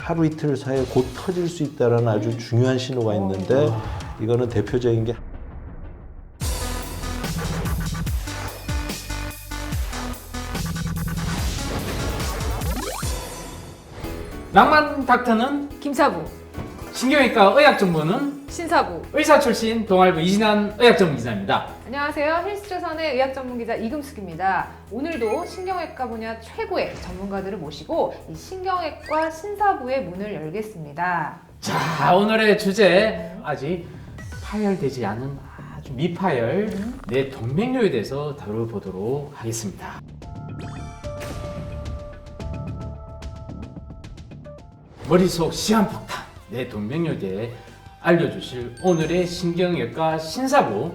하루 이틀 사이에 곧 터질 수 있다는 아주 중요한 신호가 있는데 이거는 대표적인 게 낭만 닥터는 김사부, 신경외과 의학 전문은 신사부. 의사 출신 동아일보 이진한 의학 전문 기자입니다. 안녕하세요. 헬스조선의 의학 전문 기자 이금숙입니다. 오늘도 신경외과 분야 최고의 전문가들을 모시고 이 신경외과 신사부의 문을 열겠습니다. 자, 오늘의 주제 아직 파열되지 않은 아주 미파열 뇌 동맥류에 대해서 다뤄보도록 하겠습니다. 머릿속 시한폭탄 뇌 동맥류에 대해 알려주실 오늘의 신경외과 신사부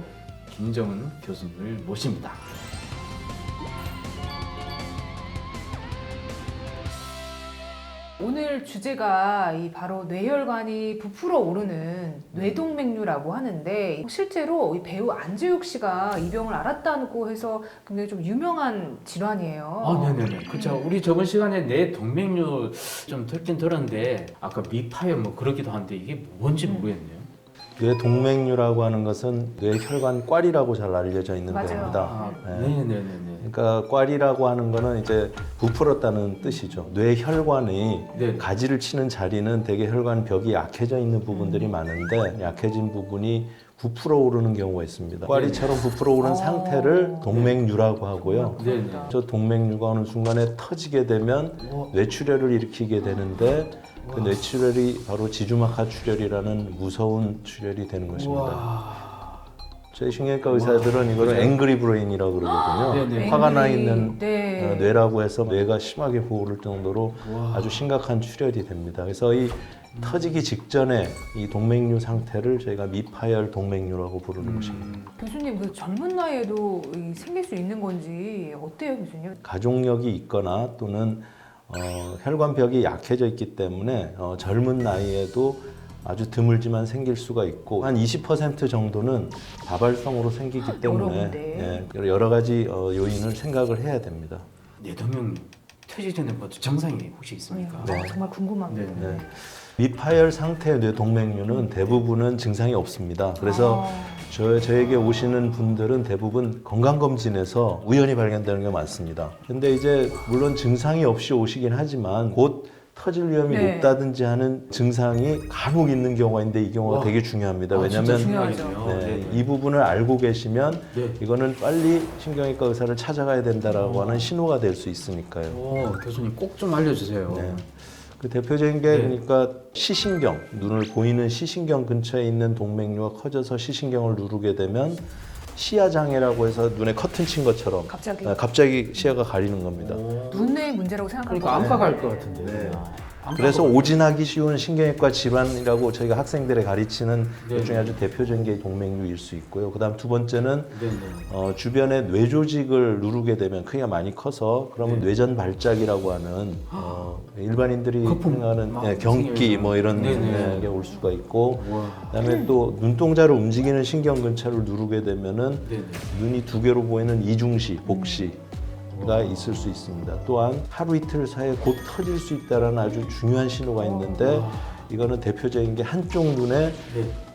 김정은 교수님을 모십니다. 오늘 주제가 이 바로 뇌혈관이 부풀어 오르는 뇌동맥류라고 하는데 실제로 이 배우 안재욱 씨가 이 병을 앓았다고 해서 굉장히 좀 유명한 질환이에요. 네네네. 그렇죠. 우리 저번 시간에 뇌 동맥류 좀 듣긴 들었는데 아까 미파열 뭐 그러기도 한데 이게 뭔지 모르겠네요. 뇌 동맥류라고 하는 것은 뇌혈관 꽈리라고 잘 알려져 있는 맞아요. 겁니다. 네네네네. 그러니까 꽈리라고 하는 거는 이제 부풀었다는 뜻이죠. 뇌혈관이 네. 가지를 치는 자리는 대개 혈관 벽이 약해져 있는 부분들이 많은데 약해진 부분이 부풀어 오르는 경우가 있습니다. 꽈리처럼 부풀어 오른 상태를 동맥류라고 하고요. 네네. 저 동맥류가 어느 순간에 터지게 되면 뇌출혈을 일으키게 되는데 그 뇌출혈이 바로 지주막하 출혈이라는 무서운 출혈이 되는 것입니다. 와. 저희 신경외과 의사들은 이거를 앵그리 브레인이라고 그러거든요. 네네. 화가 나 있는 네. 뇌라고 해서 뇌가 심하게 부어오를 정도로 와. 아주 심각한 출혈이 됩니다. 그래서 이 터지기 직전에 이 동맥류 상태를 저희가 미파열 동맥류라고 부르는 것입니다. 교수님 그 젊은 나이에도 생길 수 있는 건지 어때요, 교수님? 가족력이 있거나 또는 혈관벽이 약해져 있기 때문에 젊은 나이에도 아주 드물지만 생길 수가 있고 한 20% 정도는 다발성으로 생기기 때문에 여러 가지 요인을 생각을 해야 됩니다. 뇌동맥류 퇴직 전에 뭐 증상이 혹시 있습니까? 네. 정말 궁금합니다. 네. 미파열 상태의 뇌동맥류는 대부분은 증상이 없습니다. 그래서 저에게 오시는 분들은 대부분 건강검진에서 우연히 발견되는 게 많습니다. 근데 이제 물론 증상이 없이 오시긴 하지만 곧 터질 위험이 네. 높다든지 하는 증상이 간혹 있는 경우가 있는데 이 경우가 되게 중요합니다. 진짜 왜냐하면 중요하겠네요. 네, 네네. 이 부분을 알고 계시면 네. 이거는 빨리 신경외과 의사를 찾아가야 된다라고 하는 신호가 될 수 있으니까요. 교수님 꼭 좀 알려주세요. 네. 그 대표적인 게 그러니까 시신경, 눈을 보이는 시신경 근처에 있는 동맥류가 커져서 시신경을 누르게 되면 시야 장애라고 해서 눈에 커튼 친 것처럼 갑자기 시야가 가리는 겁니다. 눈의 문제라고 생각하는 그러니까 안과 갈 것 같은데. 네. 그래서 오진하기 쉬운 신경외과 질환이라고 저희가 학생들에 가르치는 것 중에 아주 대표적인 게 동맥류일 수 있고요. 그다음 두 번째는 주변에 뇌 조직을 누르게 되면 크기가 많이 커서 그러면 뇌전 발작이라고 하는 일반인들이 생각하는 경기 뭐 이런 게 올 수가 있고 그다음에 또 눈동자를 움직이는 신경 근처를 누르게 되면은 눈이 두 개로 보이는 이중시, 복시 가 있을 수 있습니다. 또한 하루 이틀 사이에 곧 터질 수 있다는 아주 중요한 신호가 있는데 이거는 대표적인 게 한쪽 눈에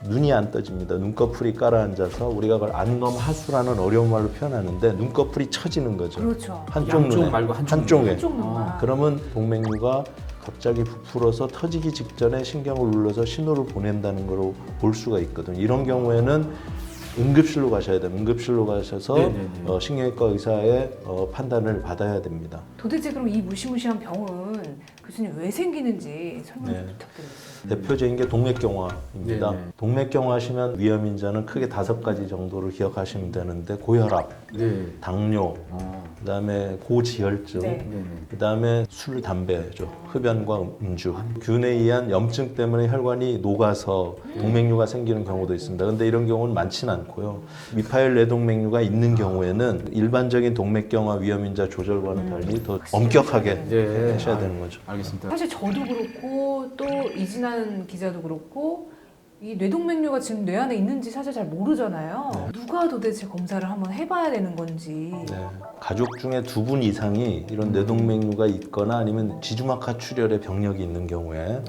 눈이 안 떠집니다. 눈꺼풀이 깔아앉아서 우리가 그걸 안검하수라는 어려운 말로 표현하는데 눈꺼풀이 처지는 거죠. 그렇죠. 한쪽 눈에 말고 한쪽에. 한쪽 눈만. 그러면 동맥류가 갑자기 부풀어서 터지기 직전에 신경을 눌러서 신호를 보낸다는 걸 볼 수가 있거든요. 이런 경우에는 응급실로 가셔야 돼요. 응급실로 가셔서 신경외과 의사의 판단을 받아야 됩니다. 도대체 그럼 이 무시무시한 병은 교수님 왜 생기는지 설명 좀 부탁드리겠습니다. 대표적인 게 동맥경화입니다. 네네. 동맥경화 하시면 위험 인자는 크게 5가지 정도를 기억하시면 되는데 고혈압, 당뇨, 그다음에 고지혈증, 그다음에 술, 담배죠. 흡연과 음주. 균에 의한 염증 때문에 혈관이 녹아서 동맥류가 생기는 경우도 있습니다. 근데 이런 경우는 많지는 않고요. 미파열 뇌동맥류가 있는 경우에는 일반적인 동맥경화 위험 인자 조절과는 달리 더 엄격하게 하셔야 되는 거죠. 알겠습니다. 사실 저도 그렇고 또 이진한 기자도 그렇고 이 뇌동맥류가 지금 뇌 안에 있는지 사실 잘 모르잖아요. 네. 누가 도대체 검사를 한번 해봐야 되는 건지. 네. 가족 중에 2분 이상이 이런 뇌동맥류가 있거나 아니면 지주막하 출혈의 병력이 있는 경우에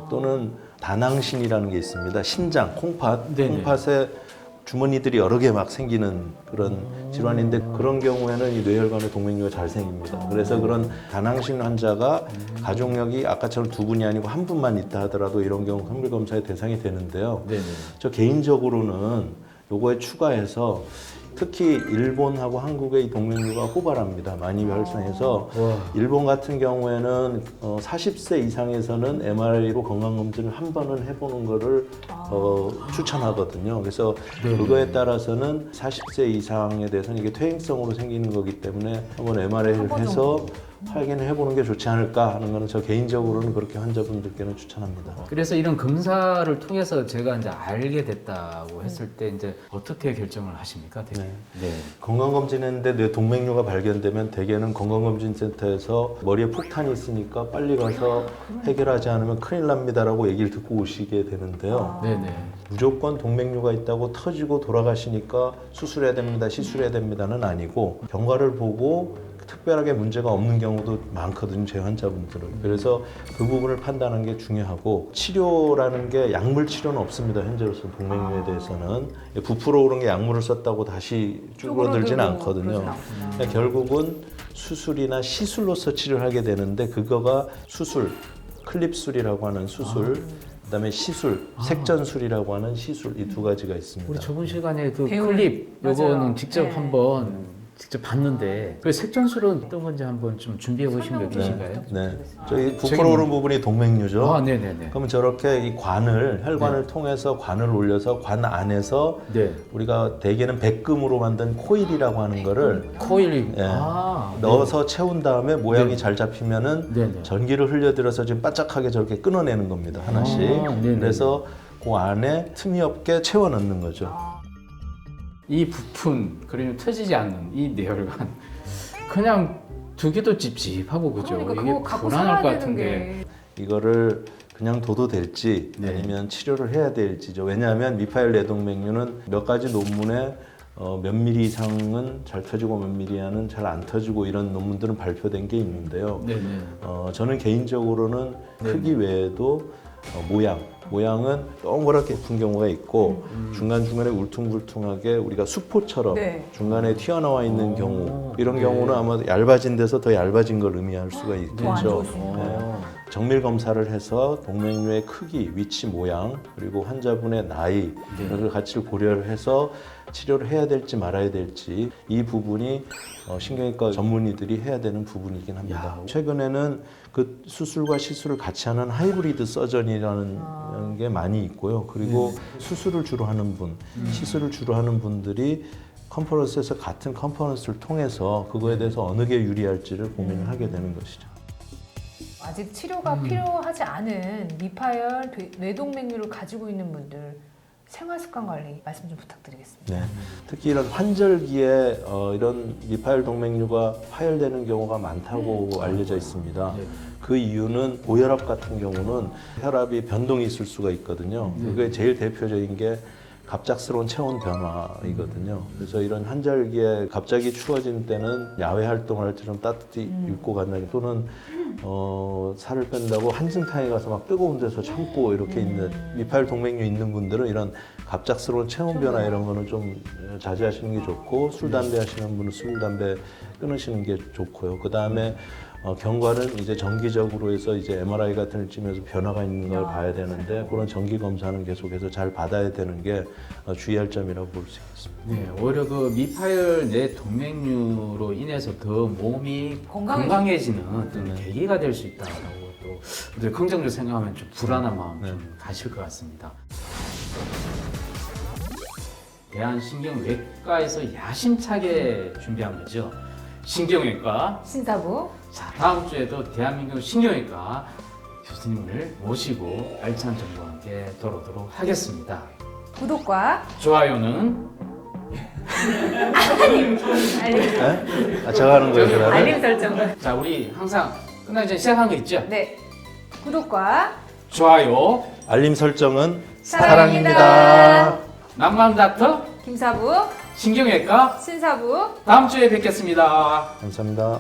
또는 다낭신이라는 게 있습니다. 신장, 콩팥, 네네. 콩팥에 주머니들이 여러 개 막 생기는 그런 질환인데 그런 경우에는 이 뇌혈관의 동맥류가 잘 생깁니다. 그래서 그런 다낭신 환자가 가족력이 아까처럼 2분이 아니고 1분만 있다 하더라도 이런 경우 선물 검사의 대상이 되는데요. 네네. 저 개인적으로는 요거에 추가해서 특히 일본하고 한국의 이 동맥류가 호발합니다. 많이 발생해서 와. 일본 같은 경우에는 40세 이상에서는 MRI로 건강검진을 한 번은 해보는 거를 추천하거든요. 그래서 네네. 그거에 따라서는 40세 이상에 대해서는 이게 퇴행성으로 생기는 거기 때문에 한번 MRI를 한번 해서 확인을 해보는 게 좋지 않을까 하는 거는 저 개인적으로는 그렇게 환자분들께는 추천합니다. 그래서 이런 검사를 통해서 제가 이제 알게 됐다고 했을 때 이제 어떻게 결정을 하십니까? 대표님? 네. 건강검진했는데 뇌 동맥류가 발견되면 대개는 건강검진센터에서 머리에 폭탄이 있으니까 빨리 가서 해결하지 않으면 큰일 납니다라고 얘기를 듣고 오시게 되는데요. 네네. 무조건 동맥류가 있다고 터지고 돌아가시니까 수술해야 됩니다, 시술해야 됩니다는 아니고 경과를 보고 특별하게 문제가 없는 경우도 많거든요, 제 환자분들은. 그래서 그 부분을 판단하는 게 중요하고 치료라는 게 약물 치료는 없습니다, 현재로서는 동맥류에 대해서는. 부풀어 오른 게 약물을 썼다고 다시 쭈그러들지는 않거든요. 그러니까 결국은 수술이나 시술로서 치료를 하게 되는데 그거가 수술, 클립술이라고 하는 수술, 그다음에 시술, 색전술이라고 하는 시술 이 2가지가 있습니다. 우리 저번 시간에 그 배울- 클립 요거는 맞아요. 직접 네. 한번 직접 봤는데 그 색전술은 어떤 건지 한번 좀 준비해 보신 게 계신가요? 네, 저희 부풀어 오른 부분이 동맥류죠. 아, 네네네. 그러면 저렇게 이 혈관을 통해서 관을 올려서 관 안에서 네. 우리가 대개는 백금으로 만든 코일이라고 하는 거를 코일이 예. 아, 넣어서 채운 다음에 모양이 네. 잘 잡히면은 네네. 전기를 흘려들어서 지금 바짝하게 저렇게 끊어내는 겁니다, 하나씩. 네네. 그래서 그 안에 틈이 없게 채워 넣는 거죠. 이 부푼 그리고 터지지 않는 이 뇌혈관 그냥 두기도 찝찝하고 그죠? 그러니까 이게 그거 갖고 불안할 살아야 것 되는 같은데. 게. 이거를 그냥 둬도 될지 네. 아니면 치료를 해야 될지죠. 왜냐하면 미파일 뇌동맥류는 몇 가지 논문에 몇 미리 이상은 잘 터지고 몇 미리는 잘 안 터지고 이런 논문들은 발표된 게 있는데요. 네네. 저는 개인적으로는 크기 외에도 모양은 동그랗게 예쁜 경우가 있고 중간중간에 울퉁불퉁하게 우리가 수포처럼 네. 중간에 튀어나와 있는 경우 이런 네. 경우는 아마 얇아진 데서 더 얇아진 걸 의미할 수가 더안 있겠죠. 좋을 수 있는. 네. 정밀 검사를 해서 동맥류의 크기, 위치, 모양 그리고 환자분의 나이 네. 이런 걸 같이 고려를 해서 치료를 해야 될지 말아야 될지 이 부분이 신경외과 전문의들이 해야 되는 부분이긴 합니다. 최근에는 그 수술과 시술을 같이 하는 하이브리드 서전이라는 게 많이 있고요. 그리고 수술을 주로 하는 분, 시술을 주로 하는 분들이 컨퍼런스에서 같은 컨퍼런스를 통해서 그거에 대해서 어느 게 유리할지를 고민을 하게 되는 것이죠. 아직 치료가 필요하지 않은 미파열 뇌동맥류를 가지고 있는 분들 생활 습관 관리 말씀 좀 부탁드리겠습니다. 네. 특히 이런 환절기에 이런 미파열 동맥류가 파열되는 경우가 많다고 알려져 있습니다. 네. 그 이유는 고혈압 같은 경우는 혈압이 변동이 있을 수가 있거든요. 그게 제일 대표적인 게 갑작스러운 체온 변화이거든요. 그래서 이런 환절기에 갑자기 추워진 때는 야외 활동을 할 때 좀 따뜻히 입고 간다기 또는 살을 뺀다고 한증탕에 가서 막 뜨거운 데서 참고 이렇게 있는 미파일 동맥류 있는 분들은 이런 갑작스러운 체온 변화 이런 거는 좀 자제하시는 게 좋고 술 담배 하시는 분은 술 담배 끊으시는 게 좋고요. 그 다음에 경과는 이제 정기적으로 해서 이제 MRI 같은 걸 찍으면서 변화가 있는 걸 봐야 되는데 그런 정기 검사는 계속해서 잘 받아야 되는 게 주의할 점이라고 볼 수 있습니다. 네, 오히려 그 미파열 뇌 동맥류로 인해서 더 몸이 건강해지- 건강해지는 어떤 계기가 될 수 있다고 또 늘 긍정적으로 생각하면 좀 불안한 마음 좀 가실 것 같습니다. 대한신경외과에서 야심차게 준비한 거죠. 신경외과. 신사부 자, 다음 주에도 대한민국 신경외과 교수님을 모시고 알찬 정보와 함께 돌아오도록 하겠습니다. 구독과 좋아요는 알림 네? 제가 하는 거예요, 그러면? 설정. 자, 우리 항상 끝나기 전에 시작한 거 있죠? 네, 구독과 좋아요. 알림 설정은 사랑입니다. 사랑입니다. 난감닥터 김사부, 신경외과 신사부. 다음 주에 뵙겠습니다. 감사합니다.